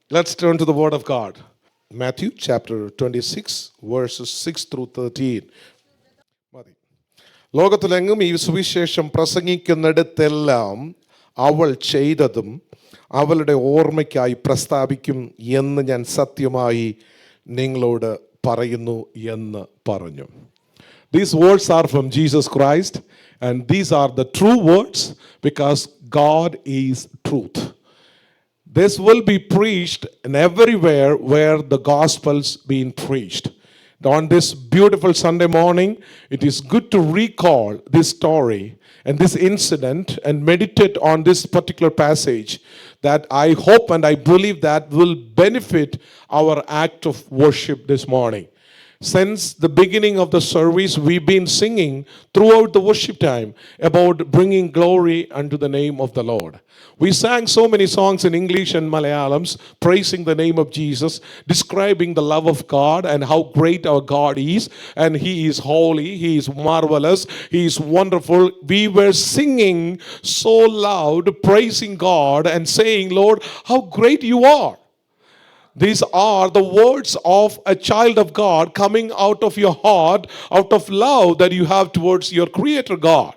Let's turn to the Word of God. Matthew chapter 26, verses 6 through 13. മതി. ലോകത്തിലെങ്ങും ഈ സുവിശേഷം പ്രസംഗിക്കുന്നിടത്തെല്ലാം അവൾ ചെയ്തതും അവളുടെ ഓർമ്മയ്ക്കായി പ്രസ്താവിക്കും എന്ന് ഞാൻ സത്യമായി നിങ്ങളോട് പറയുന്നു എന്ന് പറഞ്ഞു. These words are from Jesus Christ, and these are the true words because God is truth. This will be preached in everywhere where the gospel's being preached. On this beautiful Sunday morning, it is good to recall this story and this incident and meditate on this particular passage that I hope and I believe that will benefit our act of worship this morning. Since the beginning of the service, we've been singing throughout the worship time about bringing glory unto the name of the Lord. We sang so many songs in English and Malayalams, praising the name of Jesus, describing the love of God and how great our God is, and He is holy, He is marvelous, He is wonderful. We were singing so loud, praising God and saying, Lord, how great you are. These are the words of a child of God coming out of your heart, out of love that you have towards your Creator God.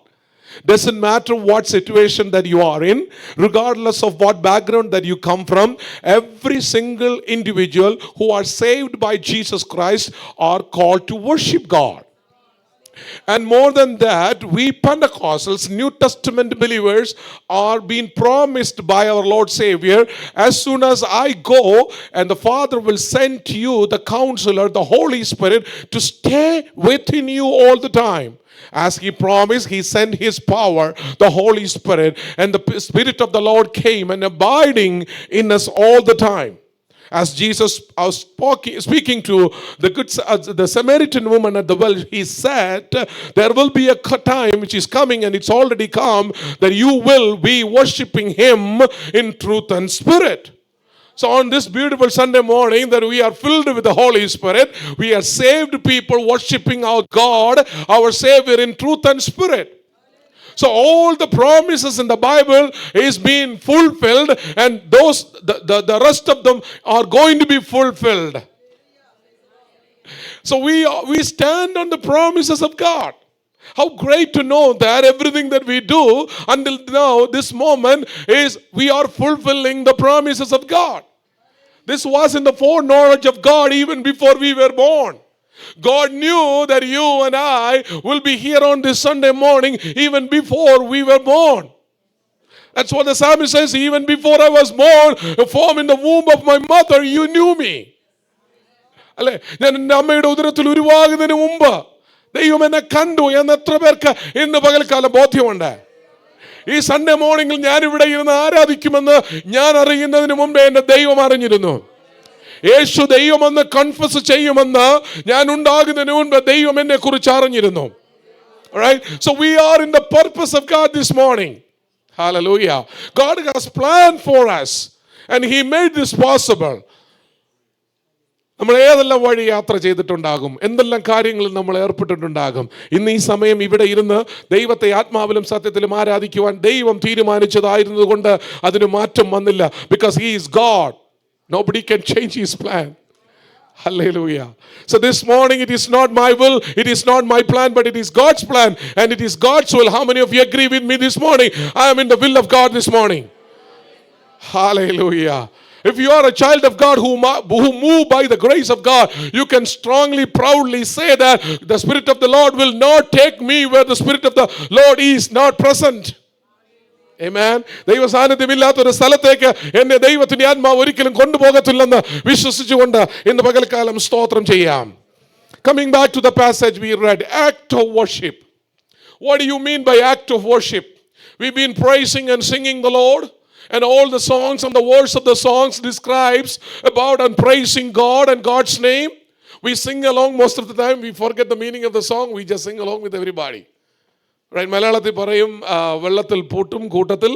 Doesn't matter what situation that you are in, regardless of what background that you come from, every single individual who are saved by Jesus Christ are called to worship God. And more than that, we Pentecostals, New Testament believers, are being promised by our Lord Savior, as soon as I go, and the Father will send to you the Counselor, the Holy Spirit, to stay within you all the time. As He promised, He sent His power, the Holy Spirit, and the Spirit of the Lord came and abiding in us all the time. As Jesus was speaking to the Samaritan woman at the well, He said, there will be a time which is coming, and it's already come, that you will be worshiping Him in truth and spirit. So on this beautiful Sunday morning that we are filled with the Holy Spirit, we are saved people worshiping our God, our Savior in truth and spirit. So all the promises in the Bible is being fulfilled, and the rest of them are going to be fulfilled. So we stand on the promises of God. How great to know that everything that we do until now, this moment, is we are fulfilling the promises of God. This was in the foreknowledge of God even before we were born. God knew that you and I will be here on this Sunday morning even before we were born. That's what the psalmist says, even before I was born, formed in the womb of my mother, you knew me. അല്ലേ, ഞാൻ എൻ്റെ അമ്മയുടെ ഉദരത്തിൽ ഉരുവാകുന്നതിന് മുമ്പ് ദൈവം എന്നെ കണ്ടു എന്ന് എത്ര പേർക്ക് ഇന്ന് പകൽക്കാലം ബോധ്യമുണ്ട്? ഈ സൺഡേ മോർണിംഗിൽ ഞാൻ ഇവിടെ ഇരുന്ന് ആരാധിക്കുമെന്ന് ഞാൻ അറിയുന്നതിന് മുമ്പേ എൻ്റെ ദൈവം അറിഞ്ഞിരുന്നു. യേശു ദൈവമെന്ന് കൺഫസ് ചെയ്യുമെന്ന് ഞാൻ ഉണ്ടാകുന്നതിന് മുൻപ് ദൈവം എന്നെ കുറിച്ച് അറിഞ്ഞിരുന്നു. Alright? So we are in the purpose of God this morning. Hallelujah. God has planned for us, and He made this possible. നമ്മൾ ഏതെല്ലാം വഴി യാത്ര ചെയ്തിട്ടുണ്ടാകും, എന്തെല്ലാം കാര്യങ്ങളിൽ നമ്മൾ ഏർപ്പെട്ടിട്ടുണ്ടാകും. ഇന്ന് ഈ സമയം ഇവിടെ ഇരുന്ന് ദൈവത്തെ ആത്മാവിലും സത്യത്തിലും ആരാധിക്കുവാൻ ദൈവം തീരുമാനിച്ചതായിരുന്നത് കൊണ്ട് അതിന് മാറ്റം വന്നില്ല. Because He is God. Nobody can change His plan. Hallelujah. So this morning it is not my will, it is not my plan, but it is God's plan, and it is God's will. How many of you agree with me this morning? I am in the will of God this morning. Hallelujah. If you are a child of God who move by the grace of God, you can strongly, proudly say that the Spirit of the Lord will not take me where the Spirit of the Lord is not present. Amen. ദൈവ സാന്നിധ്യമില്ലാത്ത ഒരു സ്ഥലത്തേക്ക് എന്നെ ദൈവത്തിന്റെ ആത്മാവ് ഒരിക്കലും കൊണ്ടുപോകത്തില്ലെന്ന് വിശ്വസിച്ചുകൊണ്ട് ഇന്ന് പകൽക്കാലം സ്തോത്രം ചെയ്യാം. Coming back to the passage we read, act of worship. What do you mean by act of worship? We've been praising and singing the Lord, and all the songs and the words of the songs describes about and praising God and God's name. We sing along most of the time. We forget the meaning of the song. We just sing along with everybody. Right? മലയാളത്തിൽ പറയും വെള്ളത്തിൽ പൂട്ടും കൂട്ടത്തിൽ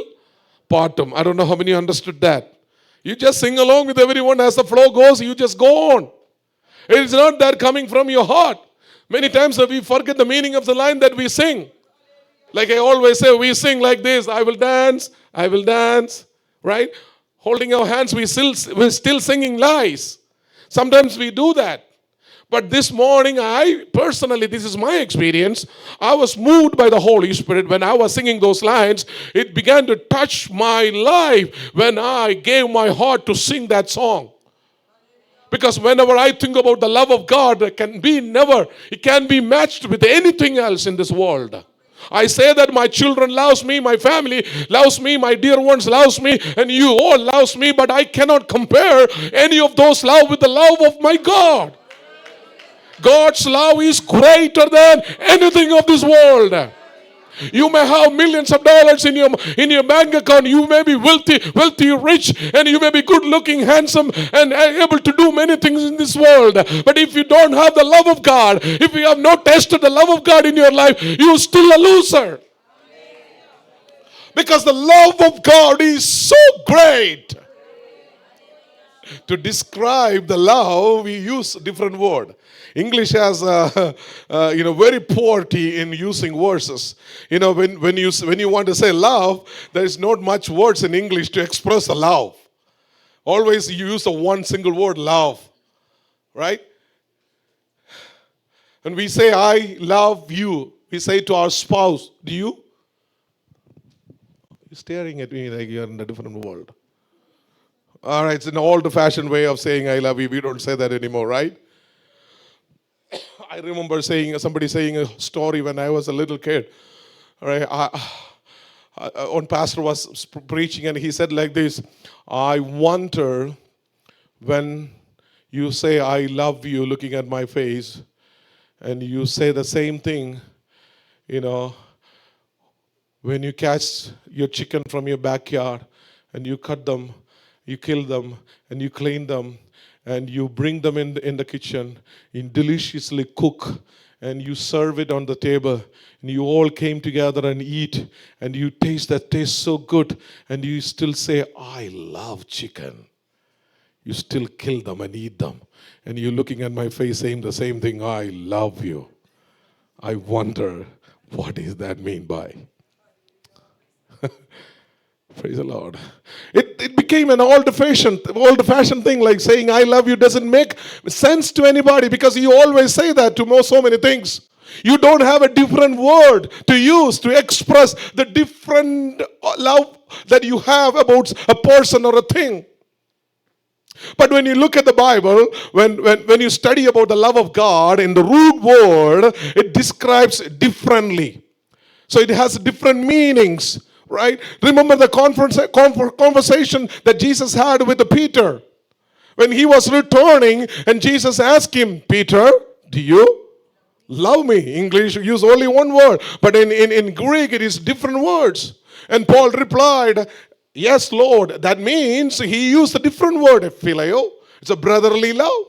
പാട്ടും. I don't know how many understood that. You just sing along with everyone as the flow goes. You just go on. It is not that coming from your heart. Many times we forget the meaning of the line that we sing. Like I always say, we sing like this: I will dance, right? holding our hands, we're still singing lies. Sometimes we do that. But this morning, I personally, this is my experience, I was moved by the Holy Spirit when I was singing those lines. It began to touch my life when I gave my heart to sing that song. Because whenever I think about the love of God, it can be matched with anything else in this world. I say that my children loves me, my family loves me, my dear ones loves me, and you all loves me, but I cannot compare any of those love with the love of my God. God's love is greater than anything of this world. You may have millions of dollars in your bank account. You may be wealthy, rich, and you may be good looking, handsome, and able to do many things in this world. But if you don't have the love of God, if you have not tested the love of God in your life, you're still a loser. Because the love of God is so great. To describe the love, we use a different word. English has very poverty in using verses. When you want to say love, there is not much words in English to express a love. Always you use one single word, love, right? And we say, I love you. We say to our spouse, do you? You're staring at me like you're in a different world. All right, it's an old-fashioned way of saying I love you. We don't say that anymore, right? I remember somebody saying a story when I was a little kid. All right, one pastor was preaching and he said like this, I wonder when you say I love you looking at my face and you say the same thing, when you catch your chicken from your backyard and you cut them, you kill them, and you clean them, and you bring them in the kitchen, and deliciously cook, and you serve it on the table, and you all came together and eat, and you taste so good, and you still say, I love chicken. You still kill them and eat them, and you're looking at my face saying the same thing, I love you. I wonder, what does that mean by? Praise the Lord. It became an old-fashioned thing, like saying I love you doesn't make sense to anybody because you always say that to so many things. You don't have a different word to use to express the different love that you have about a person or a thing. But when you look at the Bible, when you study about the love of God, in the root word, it describes differently. So it has different meanings. Right? Remember the conversation that Jesus had with Peter. When he was returning and Jesus asked him, Peter, do you love me? English use only one word. But in Greek it is different words. And Paul replied, yes, Lord. That means he used a different word, phileo. It's a brotherly love.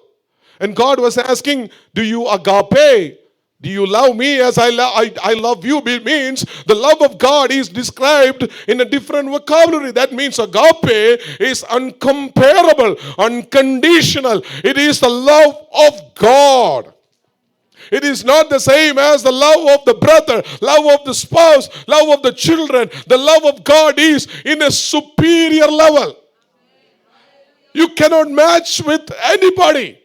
And God was asking, do you agape? Do you love me as I love you? It means the love of God is described in a different vocabulary. That means agape is uncomparable, unconditional. It is the love of God. It is not the same as the love of the brother, love of the spouse, love of the children. The love of God is in a superior level. You cannot match with anybody.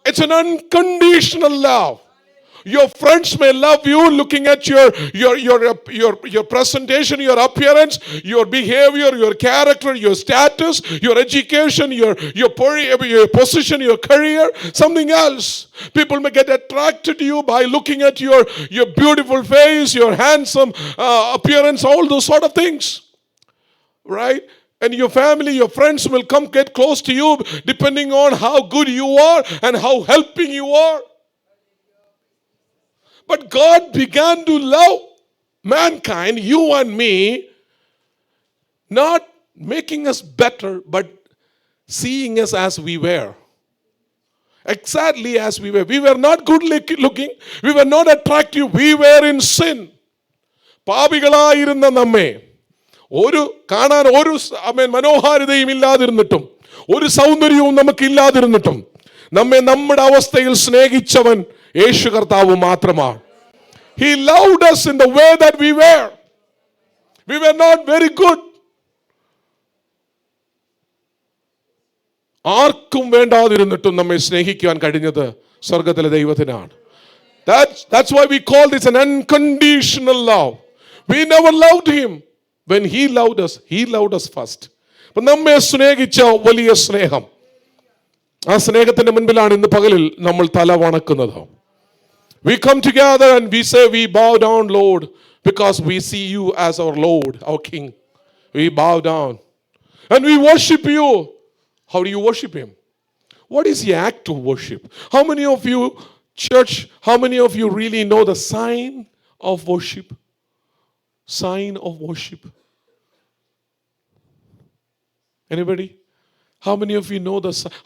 It's an unconditional love. Your friends may love you looking at your presentation, your appearance, your behavior, your character, your status, your education, your position, your career, something else. People may get attracted to you by looking at your beautiful face, your handsome appearance, all those sort of things. Right? And your family, your friends will come get close to you depending on how good you are and how helping you are. But God began to love mankind, you and me, not making us better, but seeing us as we were. Exactly as we were. We were not good looking. We were not attractive. We were in sin. പാപികളായിരുന്ന നമ്മെ കാണാൻ ഒരു മനോഹാരിതയും ഇല്ലാതിരുന്നിട്ടും ഒരു സൗന്ദര്യവും നമുക്കില്ലാതിരുന്നിട്ടും നമ്മെ നമ്മുടെ അവസ്ഥയിൽ സ്നേഹിച്ചവൻ യേശു കർത്താവ് മാത്രമാണ്. He loved us in the way that we were. We were not very good. ആർക്കും വേണ്ടാതിരുന്നിട്ടും നമ്മെ സ്നേഹിക്കുവാൻ കഴിഞ്ഞത് സ്വർഗത്തിലെ ദൈവത്തിനാണ്. That's why we call this an unconditional love. We never loved him. When he loved us first. അപ്പം നമ്മെ സ്നേഹിച്ച വലിയ സ്നേഹം, ആ സ്നേഹത്തിന്റെ മുൻപിലാണ് ഇന്ന് പകലിൽ നമ്മൾ തല വണക്കുന്നത്. We come together and we say, we bow down, Lord, because we see you as our Lord, our King. We bow down and we worship you. How do you worship him? What is the act of worship? How many of you, church, how many of you really know the sign of worship? Sign of worship. Anybody? How many of you know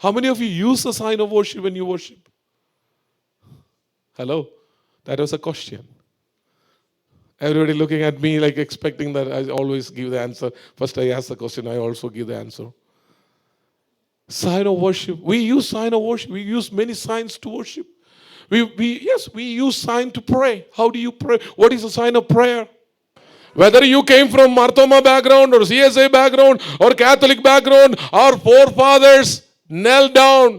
how many of you use the sign of worship when you worship? Hello? That was a question. Everybody looking at me like expecting that I always give the answer. First I ask the question, I also give the answer. Sign of worship. We use sign of worship. We use many signs to worship. We use sign to pray. How do you pray? What is the sign of prayer? Whether you came from Marthoma background or CSA background or Catholic background, our forefathers knelt down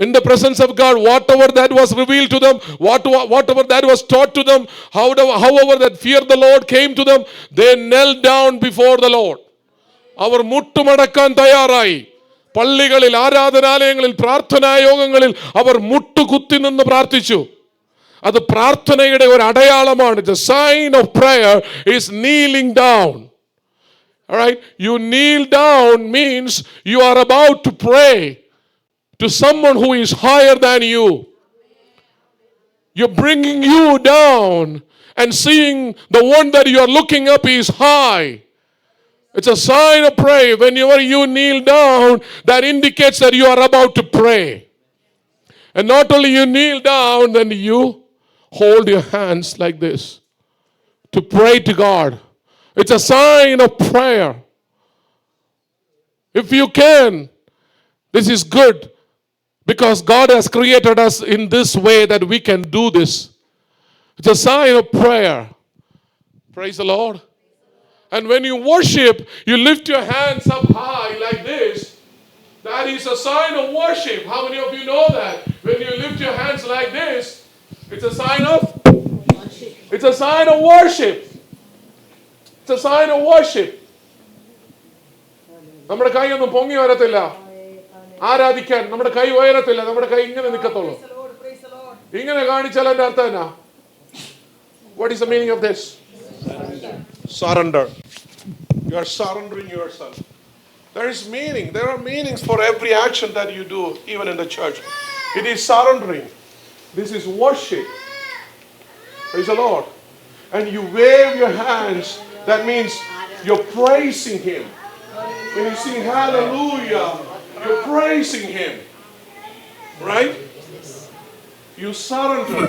in the presence of God. Whatever that was revealed to them, whatever that was taught to them, however that fear the Lord came to them, they knelt down before the Lord. അവർ മുട്ടുമടക്കാൻ തയ്യാറായി. പള്ളികളിൽ, ആരാധനാലയങ്ങളിൽ, പ്രാർത്ഥനാ യോഗങ്ങളിൽ അവർ മുട്ടുകുത്തി നിന്ന് പ്രാർത്ഥിച്ചു. അത് പ്രാർത്ഥനയുടെ ഒരു അടയാളമാണ്. The sign of prayer is kneeling down. All right? You kneel down means you are about to pray to someone who is higher than you. You're bringing you down and seeing the one that you are looking up is high. It's a sign of prayer. Whenever you kneel down, that indicates that you are about to pray. And not only you kneel down, then you hold your hands like this to pray to God. It's a sign of prayer. If you can, this is good, because God has created us in this way that we can do this. It's a sign of prayer. Praise the Lord. And when you worship, you lift your hands up high like this. That is a sign of worship. How many of you know that? When you lift your hands like this, it's a sign of worship. It's a sign of worship. It's a sign of worship. നമ്മുടെ കൈ ഒന്നും പൊങ്ങി വരത്തില്ല. ആരാധിക്കാൻ നമ്മുടെ കൈ ഉയരത്തില്ല. നമ്മുടെ കൈ ഇങ്ങനെ നിൽക്കത്തുള്ളൂ. ഇങ്ങനെ കാണിച്ചാൽ അതിന്റെ അർത്ഥം എന്നാ? What is the meaning of this? Surrender. You are surrendering yourself. There is meaning. There are meanings for every action that you do, even in the church. It is surrendering. This is worship. Praise the Lord. And you wave your hands. That means you're praising him. When you sing hallelujah, you're praising him. Right? You surrender.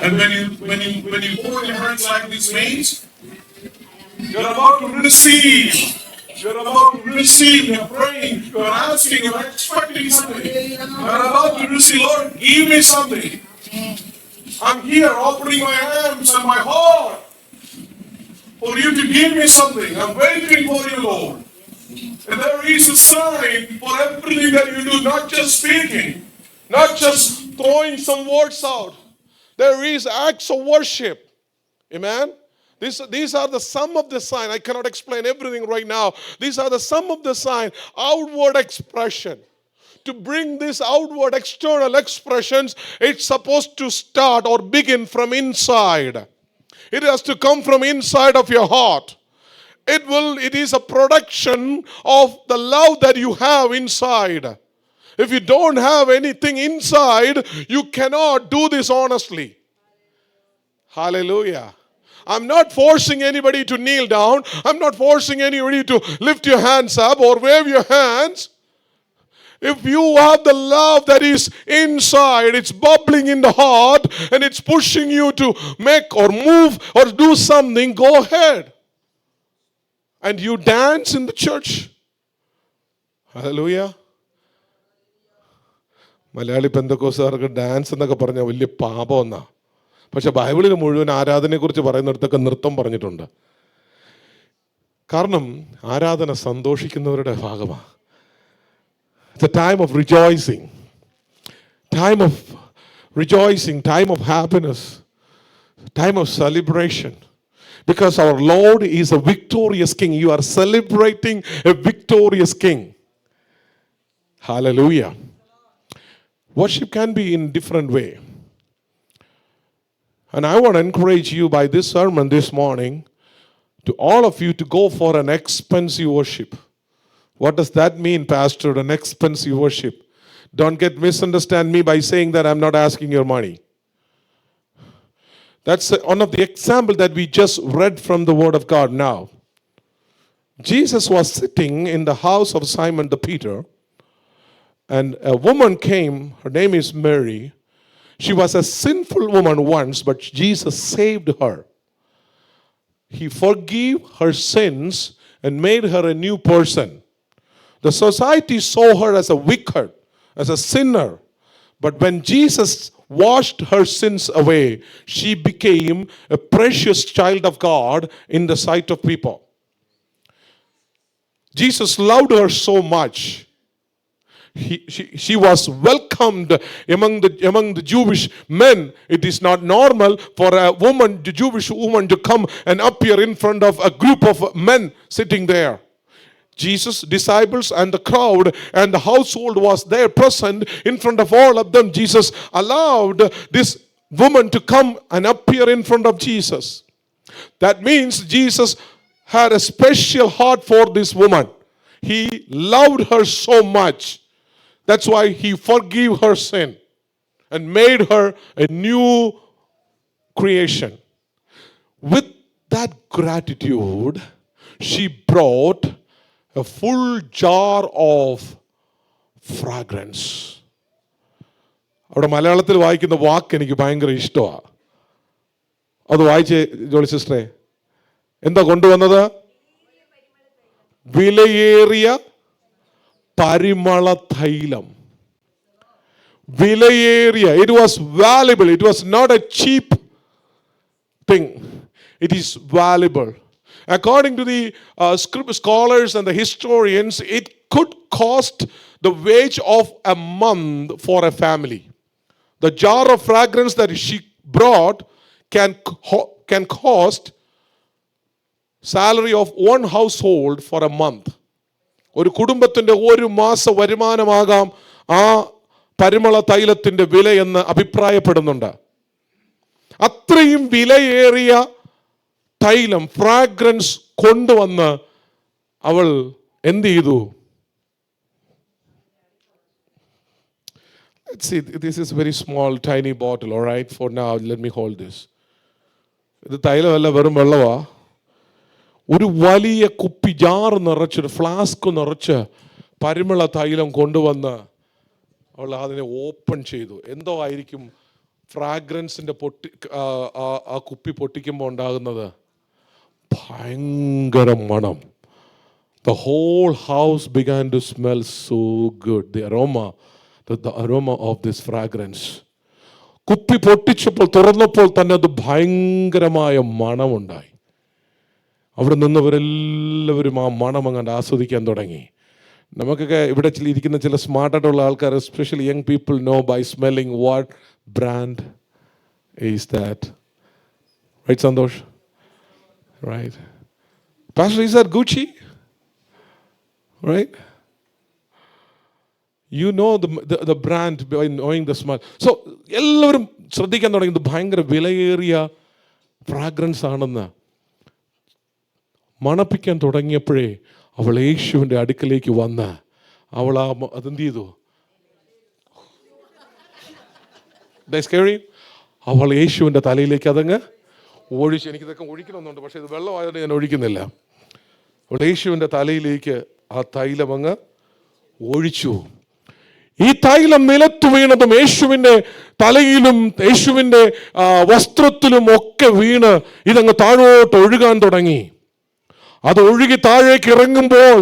And when you hold your hands like this means you're about to receive. You're about to receive. You're praying. You're asking. You're expecting something. You're about to receive. Lord, give me something. I'm here opening my arms and my heart for you to give me something. I'm waiting for you, Lord. And there is a sign for everything that you do, not just speaking, not just throwing some words out. There is acts of worship. Amen? These are the sum of the sign. I cannot explain everything right now. These are the sum of the sign. Outward expression. To bring this outward external expressions, it's supposed to start or begin from inside. It has to come from inside of your heart. It is a production of the love that you have inside. If you don't have anything inside, you cannot do this honestly. Hallelujah. I'm not forcing anybody to kneel down. I'm not forcing anybody to lift your hands up or wave your hands. If you have the love that is inside, it's bubbling in the heart and it's pushing you to make or move or do something, go ahead. And you dance in the church. Hallelujah. Malayali പെന്തക്കോസ്തുകാർക്ക് dance എന്നൊക്കെ പറഞ്ഞാൽ വലിയ പാപം എന്നാ. പക്ഷെ ബൈബിളിൽ മുഴുവൻ ആരാധനയെക്കുറിച്ച് പറയുന്നിടത്തൊക്കെ നൃത്തം പറഞ്ഞിട്ടുണ്ട്. കാരണം ആരാധന സന്തോഷിക്കുന്നവരുടെ ഭാഗമാണ്. It's a time of rejoicing. Time of rejoicing, time of happiness, time of celebration. Because our Lord is a victorious King. You are celebrating a victorious King. Hallelujah. Worship can be in different way. And I want to encourage you by this sermon this morning, to all of you to go for an expensive worship. What does that mean, Pastor, an expensive worship? Don't misunderstand me by saying that I'm not asking your money. That's one of the examples that we just read from the Word of God now. Jesus was sitting in the house of Simon the Peter, and a woman came. Her name is Mary. She was a sinful woman once, but Jesus saved her. He forgave her sins and made her a new person. The society saw her as a wicked, as a sinner. But when Jesus washed her sins away, she became a precious child of God in the sight of people. Jesus loved her so much. She was welcomed among the Jewish men. It is not normal for a woman, the Jewish woman, to come and appear in front of a group of men sitting there. Jesus' disciples and the crowd and the household was there present. In front of all of them, Jesus allowed this woman to come and appear in front of Jesus. That means Jesus had a special heart for this woman. He loved her so much. That's why he forgave her sin and made her a new creation. With that gratitude, she brought a full jar of fragrance. അവിടെ മലയാളത്തിൽ വായിക്കുന്ന വാക്ക് എനിക്ക് ഭയങ്കര ഇഷ്ടമാണ്. അത് വായിച്ചേ ജോളി സിസ്റ്ററെ. എന്താ കൊണ്ടുവന്നത്? വിലയേറിയ പരിമള തൈലം. വിലയേറിയ. It was valuable. It was not a cheap thing. It is valuable. According to the scholars and the historians, it could cost the wage of a month for a family. The jar of fragrance that she brought can cost salary of one household for a month. ഒരു കുടുംബത്തിന്റെ ഒരു മാസ വരുമാനമാകാം ആ പരിമള തൈലത്തിന്റെ വില എന്ന് അഭിപ്രായപ്പെടുന്നുണ്ട്. അത്രയും വിലയേറിയ തൈലം, ഫ്രാഗ്രൻസ് കൊണ്ടുവന്ന് അവൾ എന്ത് ചെയ്തു? Let's see, this is a very small tiny bottle. All right, for now let me hold this. ഇത് തൈലമല്ല, വെറും വെള്ളവാ. ഒരു വലിയ കുപ്പി, ജാർ നിറച്ച്, ഫ്ലാസ്ക് നിറച്ച് പരിമള തൈലം കൊണ്ടുവന്ന് അവൾ അതിനെ ഓപ്പൺ ചെയ്തു. എന്തോ ആയിരിക്കും ഫ്രാഗ്രൻസിന്റെ ആ കുപ്പി പൊട്ടിക്കുമ്പോൾ ഉണ്ടാകുന്നത്? ഭയങ്കര മണം. The whole house began to smell so good. The aroma of this fragrance. കുപ്പി പൊട്ടിച്ചപ്പോൾ, തുറന്നപ്പോൾ തന്നെ അത് ഭയങ്കരമായ മണമുണ്ടായി. അവിടെ നിന്നവരെല്ലാവരും ആ മണം അങ്ങോട്ട് ആസ്വദിക്കാൻ തുടങ്ങി. നമുക്കൊക്കെ ഇവിടെ ഇരിക്കുന്ന ചില സ്മാർട്ടായിട്ടുള്ള ആൾക്കാർ, especially young people, know by smelling what brand is that. Right Santhosh? Right. Pastor, is that Gucci? Right? You know the brand by knowing the smell. So, എല്ലാവരും ശ്രദ്ധിക്കാൻ തുടങ്ങി ഇത് ഭയങ്കര വിലയേറിയ ഫ്രാഗ്രൻസ് ആണെന്ന്. മണപ്പിക്കാൻ തുടങ്ങിയപ്പോഴേ അവൾ യേശുവിൻ്റെ അടുക്കലേക്ക് വന്ന് അവൾ അതെന്ത് ചെയ്തു? അവൾ യേശുവിൻ്റെ തലയിലേക്ക് അതങ്ങ് ഒഴിച്ച്. എനിക്കിതൊക്കെ ഒഴിക്കണമെന്നുണ്ട്, പക്ഷേ ഇത് വെള്ളമായതുകൊണ്ട് ഞാൻ ഒഴിക്കുന്നില്ല. അവൾ യേശുവിൻ്റെ തലയിലേക്ക് ആ തൈലം അങ്ങ് ഒഴിച്ചു. ഈ തൈലം നിലത്ത് വീണതും യേശുവിൻ്റെ തലയിലും യേശുവിൻ്റെ വസ്ത്രത്തിലും ഒക്കെ വീണ് ഇതങ്ങ് താഴോട്ട് ഒഴുകാൻ തുടങ്ങി. അത് ഒഴുകി താഴേക്ക് ഇറങ്ങുമ്പോൾ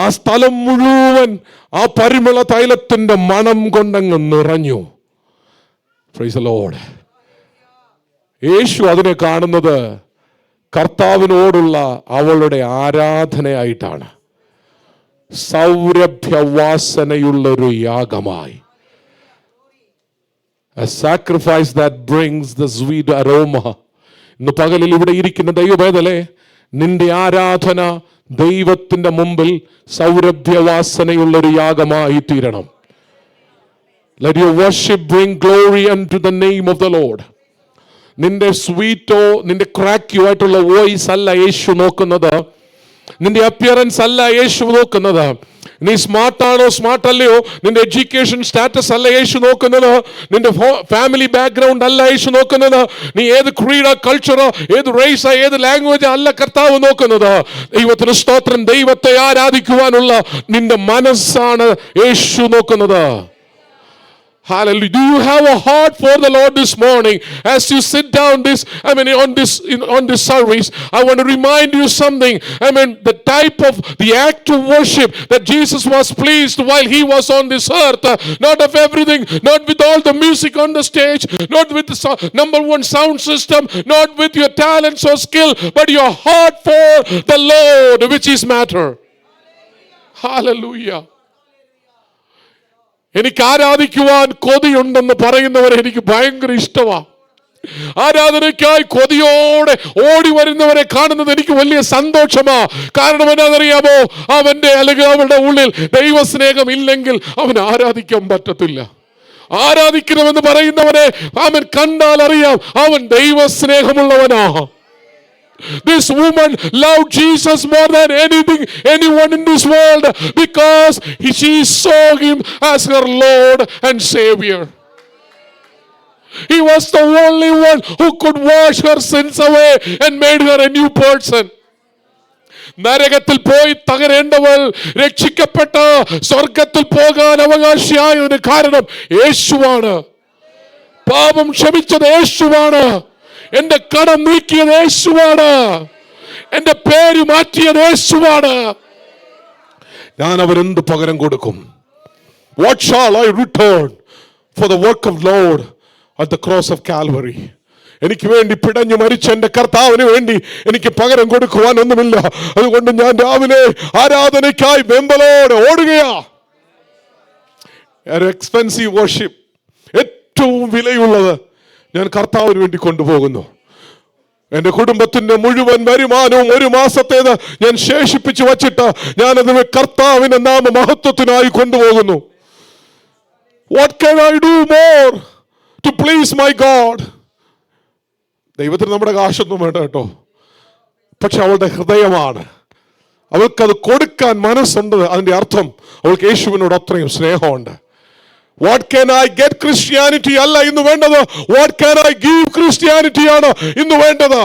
ആ സ്ഥലം മുഴുവൻ ആ പരിമള തൈലത്തിൻ്റെ മണം കൊണ്ടങ്ങ് നിറഞ്ഞു. Praise the Lord. യേശു അതിനെ കാണുന്നത് കർത്താവിനോടുള്ള അവളുടെ ആരാധനയായിട്ടാണ്. സൗരഭ്യവാസനയുള്ളൊരു യാഗമായി. A sacrifice that brings the sweet aroma. ഇന്ന് പകലിൽ ഇവിടെ ഇരിക്കുന്ന ദൈവവേദലേ, നിന്റെ ആരാധന ദൈവത്തിന്റെ മുമ്പിൽ സൗരഭ്യവാസനയുള്ളൊരു യാഗമായി തീരണം. Let your worship bring glory unto the name of the Lord. നിന്റെ സ്വീറ്റോ നിന്റെ ക്രാക്കിയോ ആയിട്ടുള്ള വോയിസ് അല്ല യേശു നോക്കുന്നത്. നിന്റെ അപ്പിയറൻസ് അല്ല യേശു നോക്കുന്നത്. നീ സ്മാർട്ടാണോ സ്മാർട്ട് അല്ലയോ, നിന്റെ എഡ്യൂക്കേഷൻ സ്റ്റാറ്റസ് അല്ല യേശു നോക്കുന്നത്. നിന്റെ ഫാമിലി ബാക്ക്ഗ്രൗണ്ട് അല്ല യേശു നോക്കുന്നത്. നീ ഏത് ക്രീഡ കൾച്ചറോ ഏത് റേസോ ഏത് ലാംഗ്വേജോ അല്ല കർത്താവ് നോക്കുന്നത്. ദൈവത്തിന് സ്തോത്രം. ദൈവത്തെ ആരാധിക്കുവാനുള്ള നിന്റെ മനസ്സാണ് യേശു നോക്കുന്നത്. Hallelujah. Do you have a heart for the Lord this morning? As you sit down on this service, I want to remind you something. The type of the act of worship that Jesus was pleased while he was on this earth. Not of everything, not with all the music on the stage, not with the number one sound system, not with your talents or skill, but your heart for the Lord, which is matter. Hallelujah. എനിക്ക് ആരാധിക്കുവാൻ കൊതിയുണ്ടെന്ന് പറയുന്നവരെ എനിക്ക് ഭയങ്കര ഇഷ്ടമാണ്. ആരാധനയ്ക്കായി കൊതിയോടെ ഓടി വരുന്നവരെ കാണുന്നത് എനിക്ക് വലിയ സന്തോഷമാ. കാരണം എന്താണെന്നറിയാമോ, അവന്റെ അല്ലെങ്കിൽ അവരുടെ ഉള്ളിൽ ദൈവസ്നേഹം ഇല്ലെങ്കിൽ അവൻ ആരാധിക്കാൻ പറ്റത്തില്ല. ആരാധിക്കണമെന്ന് പറയുന്നവനെ അവൻ കണ്ടാൽ അറിയാം അവൻ ദൈവസ്നേഹമുള്ളവനാ. This woman loved Jesus more than anyone in this world because she saw him as her Lord and Savior. He was the only one who could wash her sins away and made her a new person. നരകത്തിൽ പോയി തകരേണ്ടവൾ രക്ഷിക്കപ്പെട്ട സ്വർഗത്തിൽ പോകാൻ അവകാശിയായതിന് കാരണം യേശുവാണ്. പാപം ക്ഷമിച്ചത് യേശുവാണ്. എന്റെ കടം നീക്കിയത് യേശുവാണ്. എന്റെ പേര് മാറ്റിയത് യേശുവാണ്. ഞാൻ അവരെന്ത് പകരം കൊടുക്കും? What shall I return for the work of Lord at the cross of Calvary? എനിക്ക് വേണ്ടി പിടഞ്ഞു മരിച്ച എന്റെ കർത്താവിന് വേണ്ടി എനിക്ക് പകരം കൊടുക്കുവാൻ ഒന്നുമില്ല. അതുകൊണ്ട് ഞാൻ രാവിലെ ആരാധനയ്ക്കായി വെമ്പലോടെ ഓടുകയാ. എക്സ്പെൻസീവ് വർഷിപ്പ്, ഏറ്റവും വിലയുള്ളത് ഞാൻ കർത്താവിന് വേണ്ടി കൊണ്ടുപോകുന്നു. എന്റെ കുടുംബത്തിന്റെ മുഴുവൻ വരുമാനവും ഒരു മാസത്തേത് ഞാൻ ശേഷിപ്പിച്ചു വച്ചിട്ട് ഞാനത് കർത്താവിന്റെ നാമ മഹത്വത്തിനായി കൊണ്ടുപോകുന്നു. What can I do more to please my God? ദൈവത്തിന് നമ്മുടെ കാശൊന്നും വേണ്ട കേട്ടോ, പക്ഷെ അവളുടെ ഹൃദയമാണ്. അവൾക്കത് കൊടുക്കാൻ മനസ്സുണ്ട്. അതിന്റെ അർത്ഥം അവൾക്ക് യേശുവിനോട് അത്രയും സ്നേഹമുണ്ട്. What can I get Christianity അല്ല ഇന്ന് വേണ്ടത്. What can I give Christianity ആണ് ഇന്ന് വേണ്ടത്.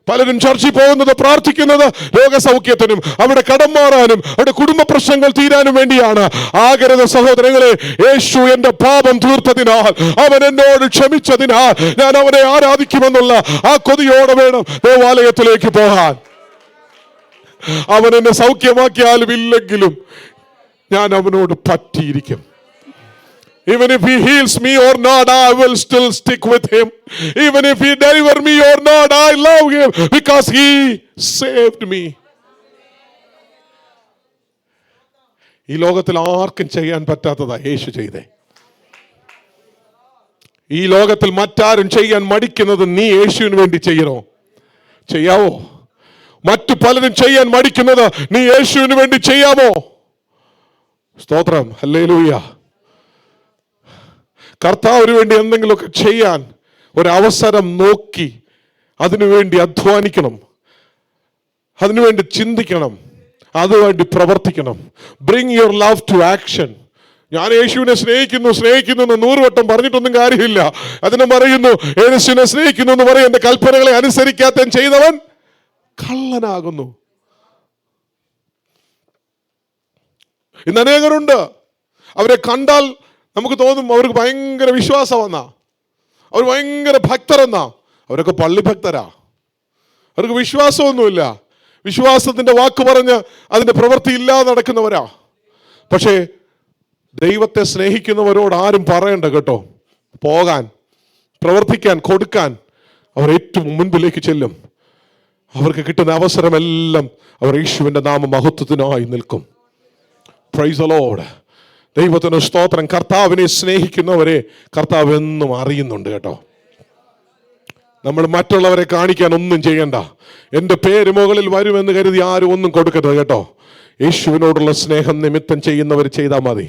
പലരും ചർച്ചിൽ പോകുന്നത് പ്രാർത്ഥിക്കുന്നത് രോഗസൗഖ്യത്തിനും അവിടെ കടം മാറാനും അവിടെ കുടുംബ പ്രശ്നങ്ങൾ തീരാനും വേണ്ടിയാണ്. ആകരുത് സഹോദരങ്ങളെ. യേശു എന്റെ പാപം തീർത്തതിനാൽ, അവൻ എന്നോട് ക്ഷമിച്ചതിനാൽ ഞാൻ അവനെ ആരാധിക്കുമെന്നുള്ള ആ കൊതിയോടെ വേണം ദേവാലയത്തിലേക്ക് പോകാൻ. അവൻ എന്നെ സൗഖ്യമാക്കിയാലും ഇല്ലെങ്കിലും ഞാൻ അവനോട് പറ്റിയിരിക്കും. Even if he heals me or not, I will still stick with him. Even if he delivers me or not, I love him because he saved me. ഈ ലോകത്തിൽ ആർക്കും ചെയ്യാൻ പറ്റാത്തതാ യേശു ചെയ്തേ. ഈ ലോകത്തിൽ മറ്റാരും ചെയ്യാൻ മടിക്കുന്നത് നീ യേശുവിന് വേണ്ടി ചെയ്യണോ? ചെയ്യാവോ? മറ്റു പലരും ചെയ്യാൻ മടിക്കുന്നത് നീ യേശുവിന് വേണ്ടി ചെയ്യാമോ? സ്തോത്രം. ഹല്ലേലൂയ. കർത്താവിന് വേണ്ടി എന്തെങ്കിലുമൊക്കെ ചെയ്യാൻ ഒരവസരം നോക്കി അതിനുവേണ്ടി അധ്വാനിക്കണം, അതിനുവേണ്ടി ചിന്തിക്കണം, അതുവേണ്ടി പ്രവർത്തിക്കണം. Bring your love to action. ഞാൻ യേശുവിനെ സ്നേഹിക്കുന്നു എന്ന് 100 വട്ടം പറഞ്ഞിട്ടൊന്നും കാര്യമില്ല. അതിനെ പറയുന്നു, യേശുവിനെ സ്നേഹിക്കുന്നു എന്ന് പറയും, എന്റെ കൽപ്പനകളെ അനുസരിക്കാത്ത ചെയ്തവൻ കള്ളനാകുന്നു. ഇന്ന് അനേകരുണ്ട്, അവരെ കണ്ടാൽ നമുക്ക് തോന്നും അവർക്ക് ഭയങ്കര വിശ്വാസമെന്നാ, അവർ ഭയങ്കര ഭക്തരെന്നാ. അവരൊക്കെ പള്ളി ഭക്തരാ. അവർക്ക് വിശ്വാസമൊന്നുമില്ല. വിശ്വാസത്തിന്റെ വാക്ക് പറഞ്ഞ് അതിന്റെ പ്രവൃത്തി ഇല്ലാതെ നടക്കുന്നവരാ. പക്ഷേ ദൈവത്തെ സ്നേഹിക്കുന്നവരോട് ആരും പറയണ്ട കേട്ടോ, പോകാൻ, പ്രവർത്തിക്കാൻ, കൊടുക്കാൻ. അവർ ഏറ്റവും മുൻപിലേക്ക് ചെല്ലും. അവർക്ക് കിട്ടുന്ന അവസരമെല്ലാം അവർ യേശുവിന്റെ നാമ മഹത്വത്തിനായി നിൽക്കും. Praise the Lord. ദൈവത്തിന് സ്തോത്രം. കർത്താവിനെ സ്നേഹിക്കുന്നവരെ കർത്താവ് എന്നും അറിയുന്നുണ്ട് കേട്ടോ. നമ്മൾ മറ്റുള്ളവരെ കാണിക്കാൻ ഒന്നും ചെയ്യണ്ട. എൻ്റെ പേര് മുകളിൽ വരുമെന്ന് കരുതി ആരും ഒന്നും കൊടുക്കരുത് കേട്ടോ. യേശുവിനോടുള്ള സ്നേഹം നിമിത്തം ചെയ്യുന്നവർ ചെയ്താൽ മതി.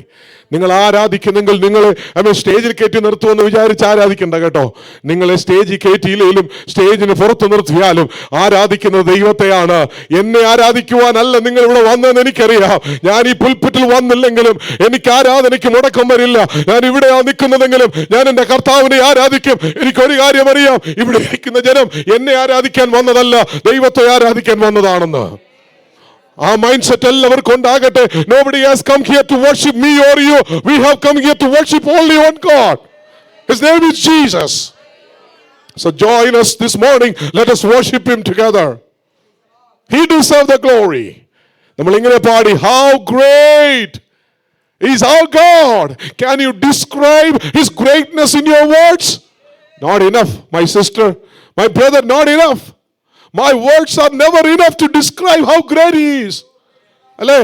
നിങ്ങൾ ആരാധിക്കുന്നെങ്കിൽ നിങ്ങൾ സ്റ്റേജിൽ കയറ്റി നിർത്തുമെന്ന് വിചാരിച്ച് ആരാധിക്കണ്ട കേട്ടോ. നിങ്ങളെ സ്റ്റേജിൽ കയറ്റിയില്ലെങ്കിലും സ്റ്റേജിന് പുറത്ത് നിർത്തിയാലും ആരാധിക്കുന്നത് ദൈവത്തെയാണ്. എന്നെ ആരാധിക്കുവാനല്ല നിങ്ങൾ ഇവിടെ വന്നതെന്ന് എനിക്കറിയാം. ഞാൻ ഈ പുൽപ്പിറ്റിൽ വന്നില്ലെങ്കിലും എനിക്ക് ആരാധനയ്ക്ക് മുടക്കം വരില്ല. ഞാൻ ഇവിടെയാ നിൽക്കുന്നതെങ്കിലും ഞാൻ എൻ്റെ കർത്താവിനെ ആരാധിക്കും. എനിക്കൊരു കാര്യം അറിയാം, ഇവിടെ ഇരിക്കുന്ന ജനം എന്നെ ആരാധിക്കാൻ വന്നതല്ല, ദൈവത്തെ ആരാധിക്കാൻ വന്നതാണെന്ന്. ആ മൈൻഡ് സെറ്റ് എല്ലാവർക്കും ഉണ്ടാകട്ടെ. Nobody has come here to worship me or you. We have come here to worship only one God. His name is Jesus. So join us this morning. Let us worship him together. He deserves the glory. നമ്മൾ ഇങ്ങനെ പാടി, how great is our God. Can you describe his greatness in your words? Not enough, my sister, my brother, not enough. My words are never enough to describe how great he is. അല്ലേ?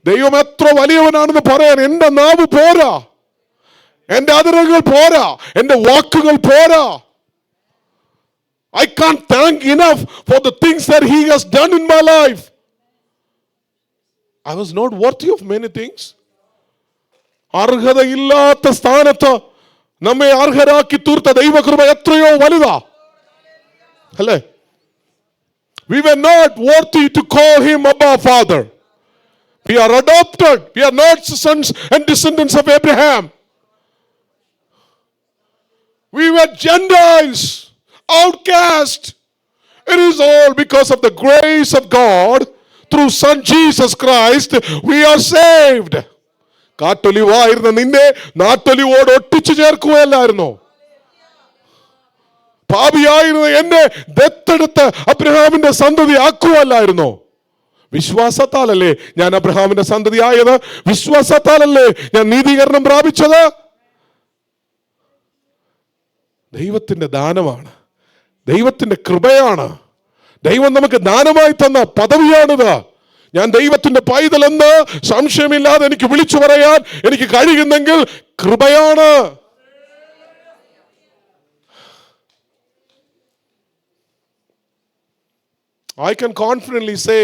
ദൈവം എത്ര വലിയവനാണെന്ന് പറയാൻ എൻ്റെ നാവ് പോരാ, എൻ്റെ അതിരുകൾ പോരാ, എൻ്റെ വാക്കുകൾ പോരാ. I can't thank enough for the things that he has done in my life. I was not worthy of many things. അർഹതയില്ലാത്ത സ്ഥാനത്ത് നമ്മെ അർഹരാക്കി തീർത്ത ദൈവകൃപ എത്രയോ വലുതാ, അല്ലേ? We were not worthy to call him Abba, Father. We are adopted. We are not sons and descendants of Abraham. We were Gentiles, outcast. It is all because of the grace of God through Son Jesus Christ. We are saved. കാട്ടൊലിവായിരുന്ന നിന്നെ നാട്ടൊലിവോട് ഒട്ടിച്ചു ചേർക്കുകയല്ലായിരുന്നോ? പാപിയായിരുന്ന എന്നെ ദത്തെടുത്ത് അബ്രഹാമിന്റെ സന്തതി ആക്കുവല്ലായിരുന്നോ? വിശ്വാസത്താലല്ലേ ഞാൻ അബ്രഹാമിന്റെ സന്തതി ആയത്? വിശ്വാസത്താലല്ലേ ഞാൻ നീതീകരണം പ്രാപിച്ചത്? ദൈവത്തിന്റെ ദാനമാണ്, ദൈവത്തിന്റെ കൃപയാണ്. ദൈവം നമുക്ക് ദാനമായി തന്ന പദവിയാണിത്. ഞാൻ ദൈവത്തിന്റെ പൈതലെന്ന് സംശയമില്ലാതെ എനിക്ക് വിളിച്ചു പറയാൻ എനിക്ക് കഴിയുന്നെങ്കിൽ കൃപയാണ്. I can confidently say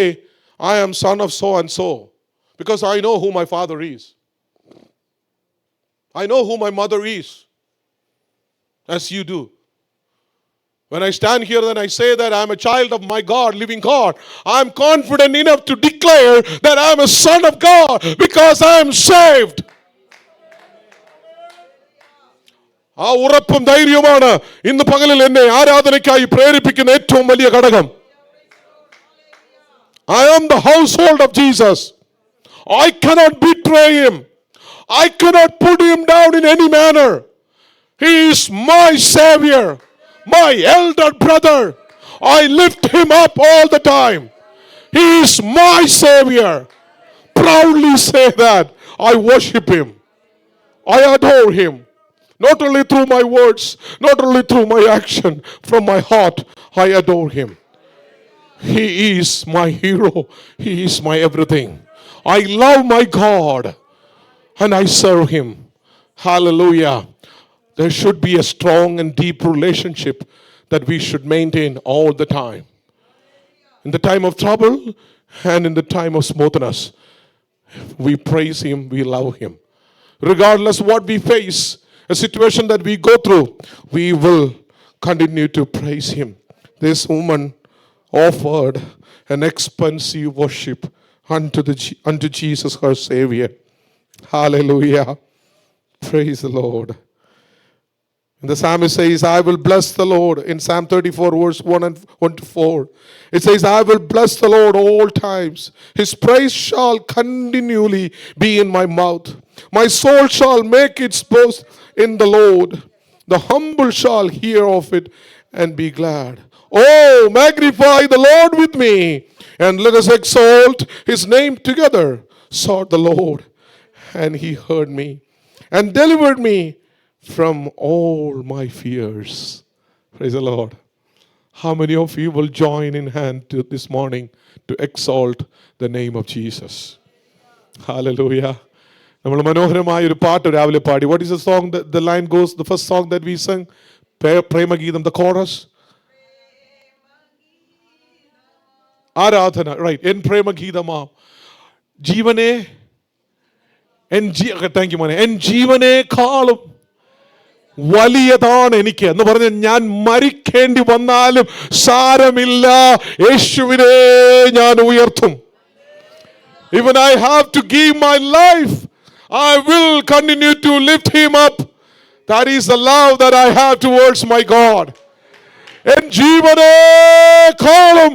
I am son of so and so because I know who my father is. I know who my mother is, as you do. When I stand here and I say that I am a child of my God, living God, I am confident enough to declare that I am a son of God because I am saved. ആ ഉറപ്പും ധൈര്യവുമാണ് ഇന്ന് പകലിൽ എന്നെ ആരാധനയ്ക്കായി പ്രേരിപ്പിക്കുന്ന ഏറ്റവും വലിയ ഘടകം. I am the household of Jesus. I cannot betray him. I cannot put him down in any manner. He is my Savior, my elder brother. I lift him up all the time. He is my Savior. Proudly say that. I worship him. I adore him. Not only through my words, not only through my action, from my heart, I adore him. He is my hero. He is my everything. I love my God and I serve him. Hallelujah. There should be a strong and deep relationship that we should maintain all the time. In the time of trouble and in the time of smoothness, we praise him, we love him. Regardless what we face, a situation that we go through, we will continue to praise him. This woman offered an expensive worship unto Jesus, her Savior. Hallelujah. Praise the Lord. And the psalmist says, I will bless the Lord. In Psalm 34, verse 1 to 4, it says, I will bless the Lord all times. His praise shall continually be in my mouth. My soul shall make its boast in the Lord. The humble shall hear of it and be glad. Oh, magnify the Lord with me, and let us exalt his name together. Sought the Lord, and he heard me, and delivered me from all my fears. Praise the Lord. How many of you will join in hand this morning to exalt the name of Jesus? Hallelujah. നമ്മൾ മനോഹരമായ ഒരു പാട്ട് രാവിലെ പാടി. What is the song that the line goes, the first song that we sang? പ്രേമഗീതം, the chorus. ആരാധന, right? N പ്രേമഗീതമാ ജീവനെ, thank you മോനെ, N ജീവനേക്കാളും വലിയതാണ് എനിക്ക് എന്ന് പറഞ്ഞ് ഞാൻ മരിക്കേണ്ടി വന്നാലും സാരമില്ല, യേശുവിനെ ഞാൻ ഉയർത്തും. Even I have to give my life, I will continue to lift him up. That is the love that I have towards my God. En ജീവനേക്കാളും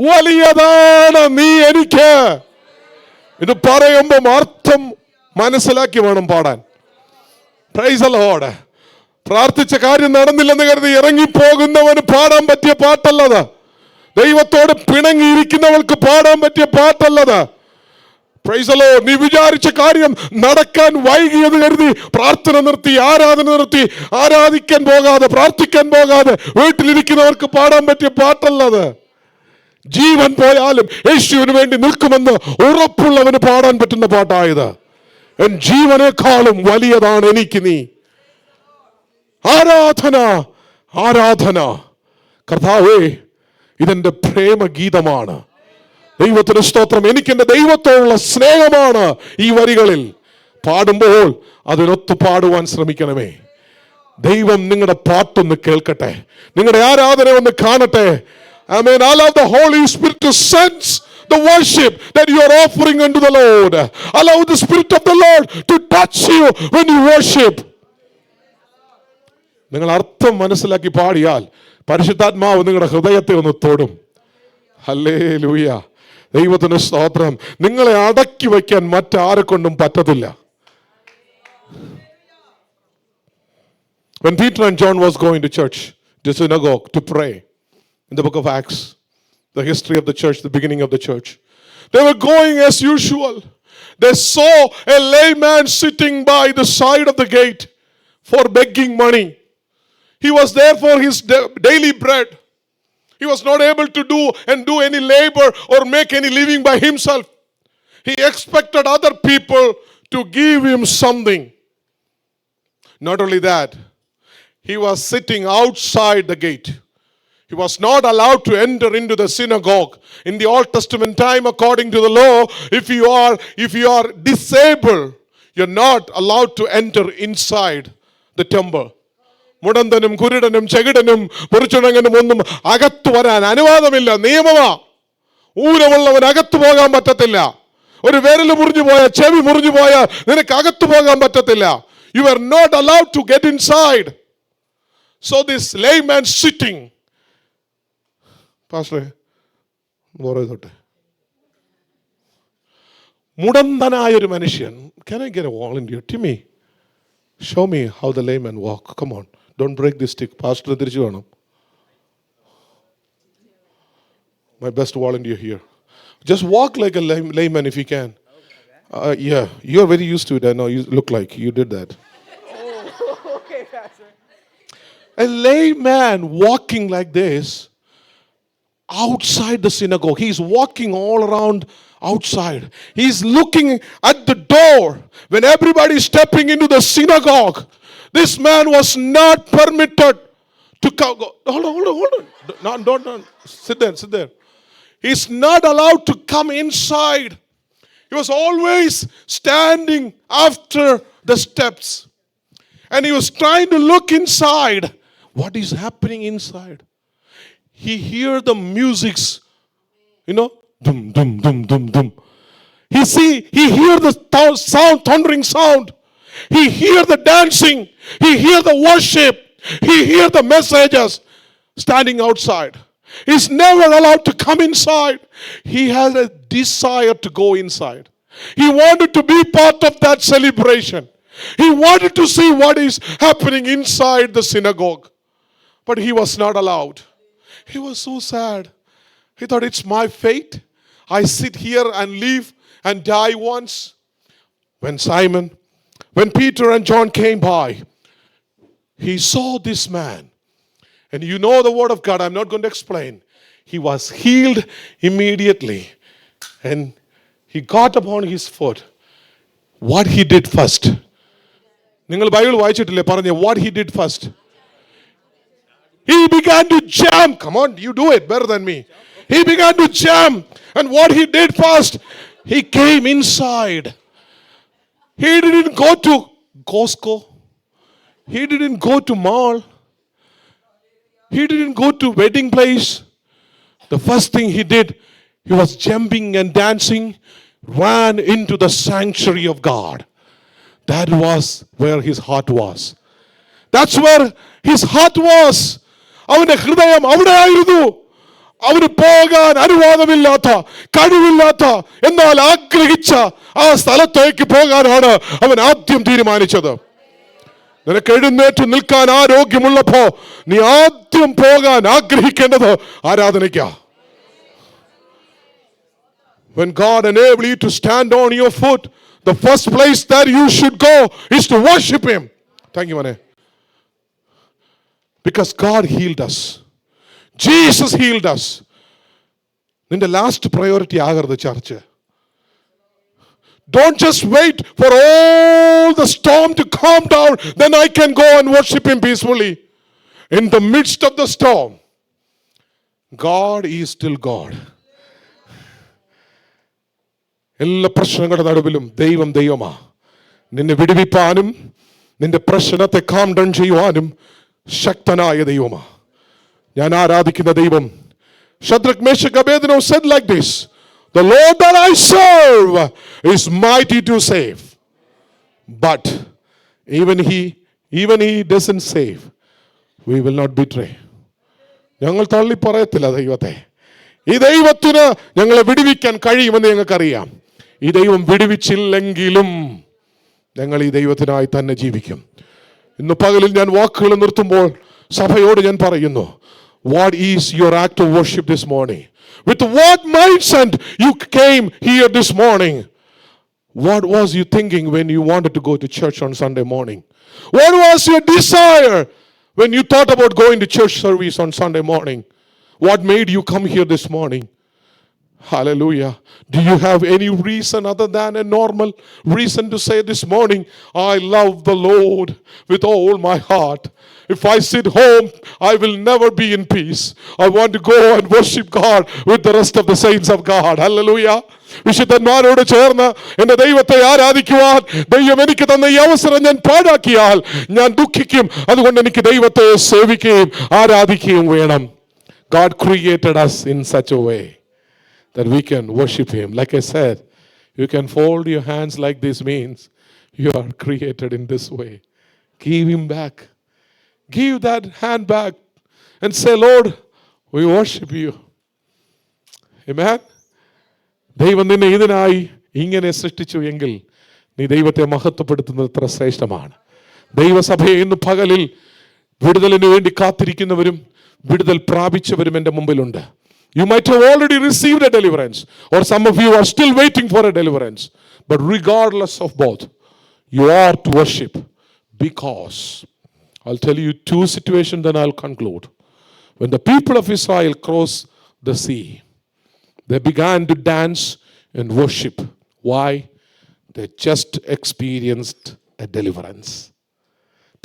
വലിയതാണ് നീ എനിക്ക്. ഇത് പറയുമ്പോൾ അർത്ഥം മനസ്സിലാക്കി വേണം പാടാൻ. Praise the Lord. പ്രാർത്ഥിച്ച കാര്യം നടന്നില്ലെന്ന് കരുതി ഇറങ്ങിപ്പോകുന്നവന് പാടാൻ പറ്റിയ പാട്ടല്ലത്. ദൈവത്തോട് പിണങ്ങിയിരിക്കുന്നവൾക്ക് പാടാൻ പറ്റിയ പാട്ടല്ലത്. Praise the Lord. നീ വിചാരിച്ച കാര്യം നടക്കാൻ വൈകിയത് കരുതി പ്രാർത്ഥന നിർത്തി, ആരാധന നിർത്തി, ആരാധിക്കാൻ പോകാതെ, പ്രാർത്ഥിക്കാൻ പോകാതെ വീട്ടിലിരിക്കുന്നവർക്ക് പാടാൻ പറ്റിയ പാട്ടല്ലത്. ജീവൻ പോയാലും യേശുവിന് വേണ്ടി നിൽക്കുമെന്ന് ഉറപ്പുള്ളവന് പാടാൻ പറ്റുന്ന പാട്ടായത്. എൻ ജീവനേക്കാളും വലിയതാണ് എനിക്ക് നീ. ആരാധന, ആരാധന. കർത്താവേ, ഇതെന്റെ പ്രേമഗീതമാണ്. ദൈവത്തിന് സ്തോത്രം. എനിക്ക് എൻ്റെ ദൈവത്തോടുള്ള സ്നേഹമാണ് ഈ വരികളിൽ. പാടുമ്പോൾ അതിനൊത്തു പാടുവാൻ ശ്രമിക്കണമേ. ദൈവം നിങ്ങളുടെ പാട്ടൊന്ന് കേൾക്കട്ടെ, നിങ്ങളുടെ ആരാധന ഒന്ന് കാണട്ടെ. Amen. Allow the Holy Spirit to sense the worship that you are offering unto the Lord. Allow the Spirit of the Lord to touch you when you worship. നിങ്ങൾ അർത്ഥം മനസ്സിലാക്കി പാടിയാൽ പരിശുദ്ധാത്മാവ് നിങ്ങളുടെ ഹൃദയത്തെ ഒന്ന് തൊടും. ഹല്ലേലൂയ. ദൈവത്തിന് സ്തോത്രം. നിങ്ങളെ അടക്കി വയ്ക്കാൻ മറ്റാരെ കൊണ്ടും പറ്റത്തില്ല. When Peter and John was going to church, to synagogue to pray, in the book of Acts, the history of the church, the beginning of the church, they were going as usual. They saw a layman sitting by the side of the gate for begging money. He was there for his daily bread. He was not able to do any labor or make any living by himself. He expected other people to give him something. Not only that, he was sitting outside the gate. He was not allowed to enter into the synagogue. In the Old Testament time, according to the law, if you are disabled, you're not allowed to enter inside the temple. മുടന്തനും കുരുടനും ചെകിടനും പുരുഷനങ്ങനും ഒന്നും അകത്തു വരാൻ അനുവാദമില്ല, നിയമമാ. ഊരമുള്ളവൻ അകത്തു പോകാൻ പറ്റത്തില്ല. ഒരു വിരൽ മുറിഞ്ഞു പോയാൽ, ചെവി മുറിഞ്ഞു പോയാൽ നിനക്ക് അകത്തു പോകാൻ പറ്റത്തില്ല. You are not allowed to get inside. So this layman sitting, Pastor, മുടന്തനായ ഒരു മനുഷ്യൻ. Can I get a volunteer? Timmy, show me how the layman walk. Come on, don't break this stick. Pastor തിരിച്ചു വേണം. My best volunteer here. Just walk like a layman if you can. Yeah, you're very used to it. I know you look like you did that. Okay, Pastor. A layman walking like this outside the synagogue. He's walking all around outside. He's looking at the door. When everybody is stepping into the synagogue, this man was not permitted to come. Hold on. No, don't. Sit there. He's not allowed to come inside. He was always standing after the steps. And he was trying to look inside. What is happening inside? He hear the musics, dum dum dum dum dum. He hear the sound, thundering sound. He hear the dancing. He hear the worship. He hear the messages standing outside. He's never allowed to come inside. He has a desire to go inside. He wanted to be part of that celebration. He wanted to see what is happening inside the synagogue. But he was not allowed. He was so sad. He thought, it's my fate. I sit here and live and die once. When Peter and John came by, he saw this man. And you know the word of God, I'm not going to explain. He was healed immediately. And he got upon his foot What he did first. നിങ്ങൾ Bible വായിച്ചിട്ടില്ലേ പറഞ്ഞ what he did first? He began to jump. Come on, you do it better than me. He began to jump. And what he did first, he came inside. He didn't go to Costco. He didn't go to mall. He didn't go to wedding place. The first thing he did, he was jumping and dancing, ran into the sanctuary of God. That was where his heart was. That's where his heart was. അവന്റെ ഹൃദയം അവിടെ ആയിരുന്നു. അവന് പോകാൻ അനുവാദമില്ലാത്ത, കഴിവില്ലാത്ത, എന്നാൽ ആഗ്രഹിച്ച ആ സ്ഥലത്തേക്ക് പോകാനാണ് അവൻ ആദ്യം തീരുമാനിച്ചത്. നിനക്ക് എഴുന്നേറ്റ് നിൽക്കാൻ ആരോഗ്യമുള്ളപ്പോ നീ ആദ്യം പോകാൻ ആഗ്രഹിക്കേണ്ടത് ആരാധനയ്ക്കാ. When God enables you to stand on your foot, the first place that you should go is to worship him. Thank you, Mane. Because God healed us. Jesus healed us. നിന്റെ ലാസ്റ്റ് പ്രയോറിറ്റി ആകരുത് church. Don't just wait for all the storm to calm down, then I can go and worship him peacefully. In the midst of the storm, God is still God. എല്ലാ പ്രശ്നങ്ങളുടെ നടുവിലും ദൈവം ദൈവമാ. നിന്നെ വിടുവിപ്പാനും നിന്റെ പ്രശ്നത്തെ calm down ചെയ്യുവാനും ശക്തനായ ദൈവമാ ഞാൻ ആരാധിക്കുന്ന ദൈവം. Shadrach, Meshach, Abednego said like this, the Lord that I serve is mighty to save. But even he doesn't save, we will not betray. ഞങ്ങൾ തള്ളി പറയത്തില്ല ദൈവത്തെ. ഈ ദൈവത്തിന് ഞങ്ങളെ വിടുവിക്കാൻ കഴിയുമെന്ന് ഞങ്ങൾക്കറിയാം. ഈ ദൈവം വിടുവിച്ചില്ലെങ്കിലും ഞങ്ങൾ ഈ ദൈവത്തിനായി തന്നെ ജീവിക്കും. ഇന്ന് പകലിൽ ഞാൻ വാക്കുകൾ നിർത്തുമ്പോൾ സഭയോട് ഞാൻ പറയുന്നു, what is your act of worship this morning? With what mindset you came here this morning? What was you thinking when you wanted to go to church on Sunday morning? What was your desire when you thought about going to church service on Sunday morning? What made you come here this morning? Hallelujah. Do you have any reason other than a normal reason to say this morning, I love the Lord with all my heart? If I sit home, I will never be in peace. I want to go and worship God with the rest of the saints of God. Hallelujah. വിശുദ്ധന്മാരോട് ചേർന്ന് എന്റെ ദൈവത്തെ ആരാധിക്കുവാൻ ദൈവം എനിക്ക് തന്ന ഈ അവസരം ഞാൻ പാഴാക്കിയാൽ ഞാൻ ദുഃഖിക്കും. അതുകൊണ്ട് എനിക്ക് ദൈവത്തെ സേവിക്കുകയും ആരാധിക്കുകയും വേണം. God created us in such a way that we can worship him. Like I said, you can fold your hands like this means you are created in this way. Give him back. Give that hand back and say, Lord, we worship you. Amen. ദൈവം നിന്നെ ഇതിനായി ഇങ്ങനെ സൃഷ്ടിച്ചു എങ്കിൽ നീ ദൈവത്തെ മഹത്വപ്പെടുത്തുന്നത് എത്ര ശ്രേഷ്ഠമാണ്. ദൈവസഭയെ ഇന്ന് പകലിൽ വിടുതലിന് വേണ്ടി കാത്തിരിക്കുന്നവരും വിടുതൽ പ്രാപിച്ചവരും എൻ്റെ മുമ്പിലുണ്ട്. You might have already received a deliverance, or some of you are still waiting for a deliverance. But regardless of both, you are to worship, because I'll tell you two situations, then I'll conclude. When the people of Israel crossed the sea, they began to dance and worship. Why? They just experienced a deliverance.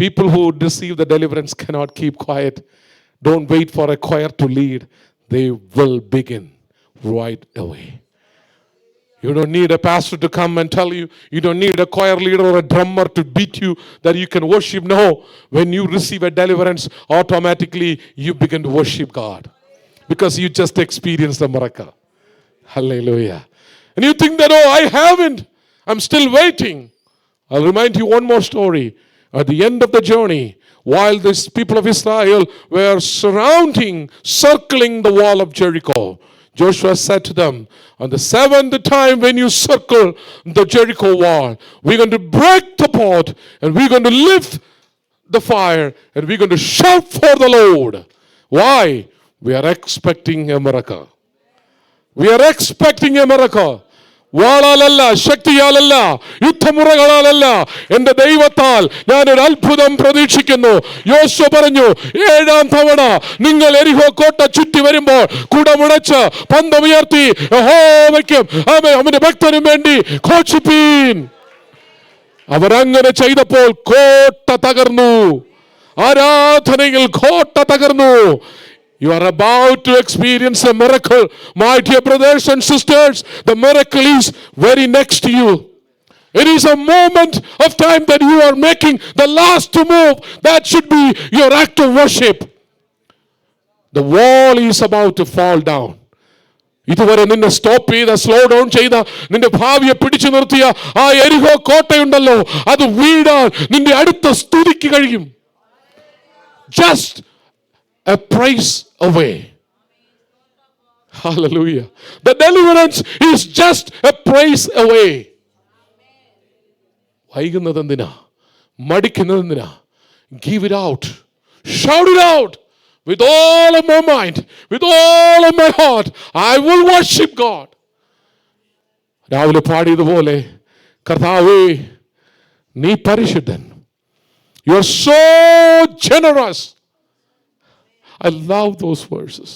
People who receive the deliverance cannot keep quiet. Don't wait for a choir to lead. They will begin right away. You don't need a pastor to come and tell you. You don't need a choir leader or a drummer to beat you that you can worship. No. When you receive a deliverance, automatically you begin to worship God, because you just experienced the miracle. Hallelujah. And you think that, oh, I haven't. I'm still waiting. I'll remind you one more story. At the end of the journey, while these people of Israel were circling the wall of Jericho, Joshua said to them, on the seventh time when you circle the Jericho wall, we're going to break the pot and we're going to lift the fire and we're going to shout for the Lord. Why? We are expecting a miracle. We are expecting a miracle. വാളാലല്ല, ശക്തിയാലല്ല, യുദ്ധമുറകളാലല്ല, എന്റെ ദൈവത്താൽ ഞാനൊരു അത്ഭുതം പ്രതീക്ഷിക്കുന്നു. യോശുവ പറഞ്ഞു, 7ാം തവണ നിങ്ങൾ എരിഹോ കോട്ട ചുറ്റി വരുമ്പോൾ കുടമുടച്ച് പന്തമുയർത്തി യഹോവയ്ക്കും അവന്റെ ഭക്തനും വേണ്ടി ഘോഷിപ്പീൻ. അവരങ്ങനെ ചെയ്തപ്പോൾ കോട്ട തകർന്നു. ആരാധനയിൽ കോട്ട തകർന്നു. You are about to experience a miracle. My dear brothers and sisters, the miracle is very next to you. It is a moment of time that you are making the last move. That should be your act of worship. The wall is about to fall down. ഇതുവരെ നിന്നെ stop ചെയ്ത, slow down ചെയ്ത, നിന്റെ ഭാവിയെ പിടിച്ചു നിർത്തിയ ആ എരിഹോ കോട്ടയുണ്ടല്ലോ, അത് വീടാൻ നിന്റെ അടുത്ത സ്തുതിക്ക് കഴിയും. Just a praise away. Hallelujah. The deliverance is just a praise away. വൈകുന്നത് എന്തിനാ? മടിക്കുന്നത് എന്തിനാ? Give it out. Shout it out. With all of my mind, with all of my heart, I will worship God. രാവിലെ പാടിയതുപോലെ, കർത്താവേ നീ പരിശുദ്ധൻ. You are so generous. I love those verses.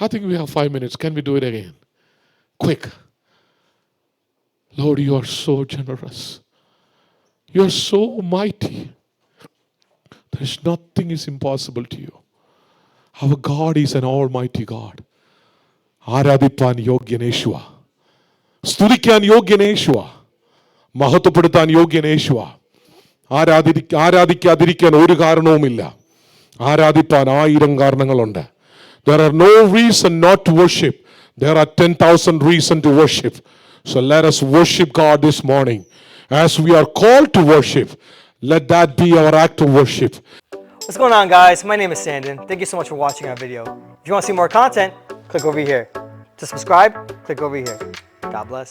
I think we have 5 minutes. Can we do it again? Quick. Lord, you are so generous. You are so mighty. There is nothing is impossible to you. Our God is an almighty God. ആരാധിപ്പാൻ യോഗ്യനേശുവ, സ്തുതിക്കാൻ യോഗ്യനേശുവ, മഹത്വപ്പെടുത്താൻ യോഗ്യനേശുവ. ആരാധിക്കാതിരിക്കാൻ ഒരു കാരണവുമില്ല. ആരാധിപ്പാൻ 1000 കാരണങ്ങളുണ്ട്. There are no reason not to worship. There are 10,000 reasons to worship. So let us worship God this morning. As we are called to worship, let that be our act of worship. What's going on, guys? My name is Sandon. Thank you so much for watching our video. If you want to see more content, click over here. To subscribe, click over here. God bless.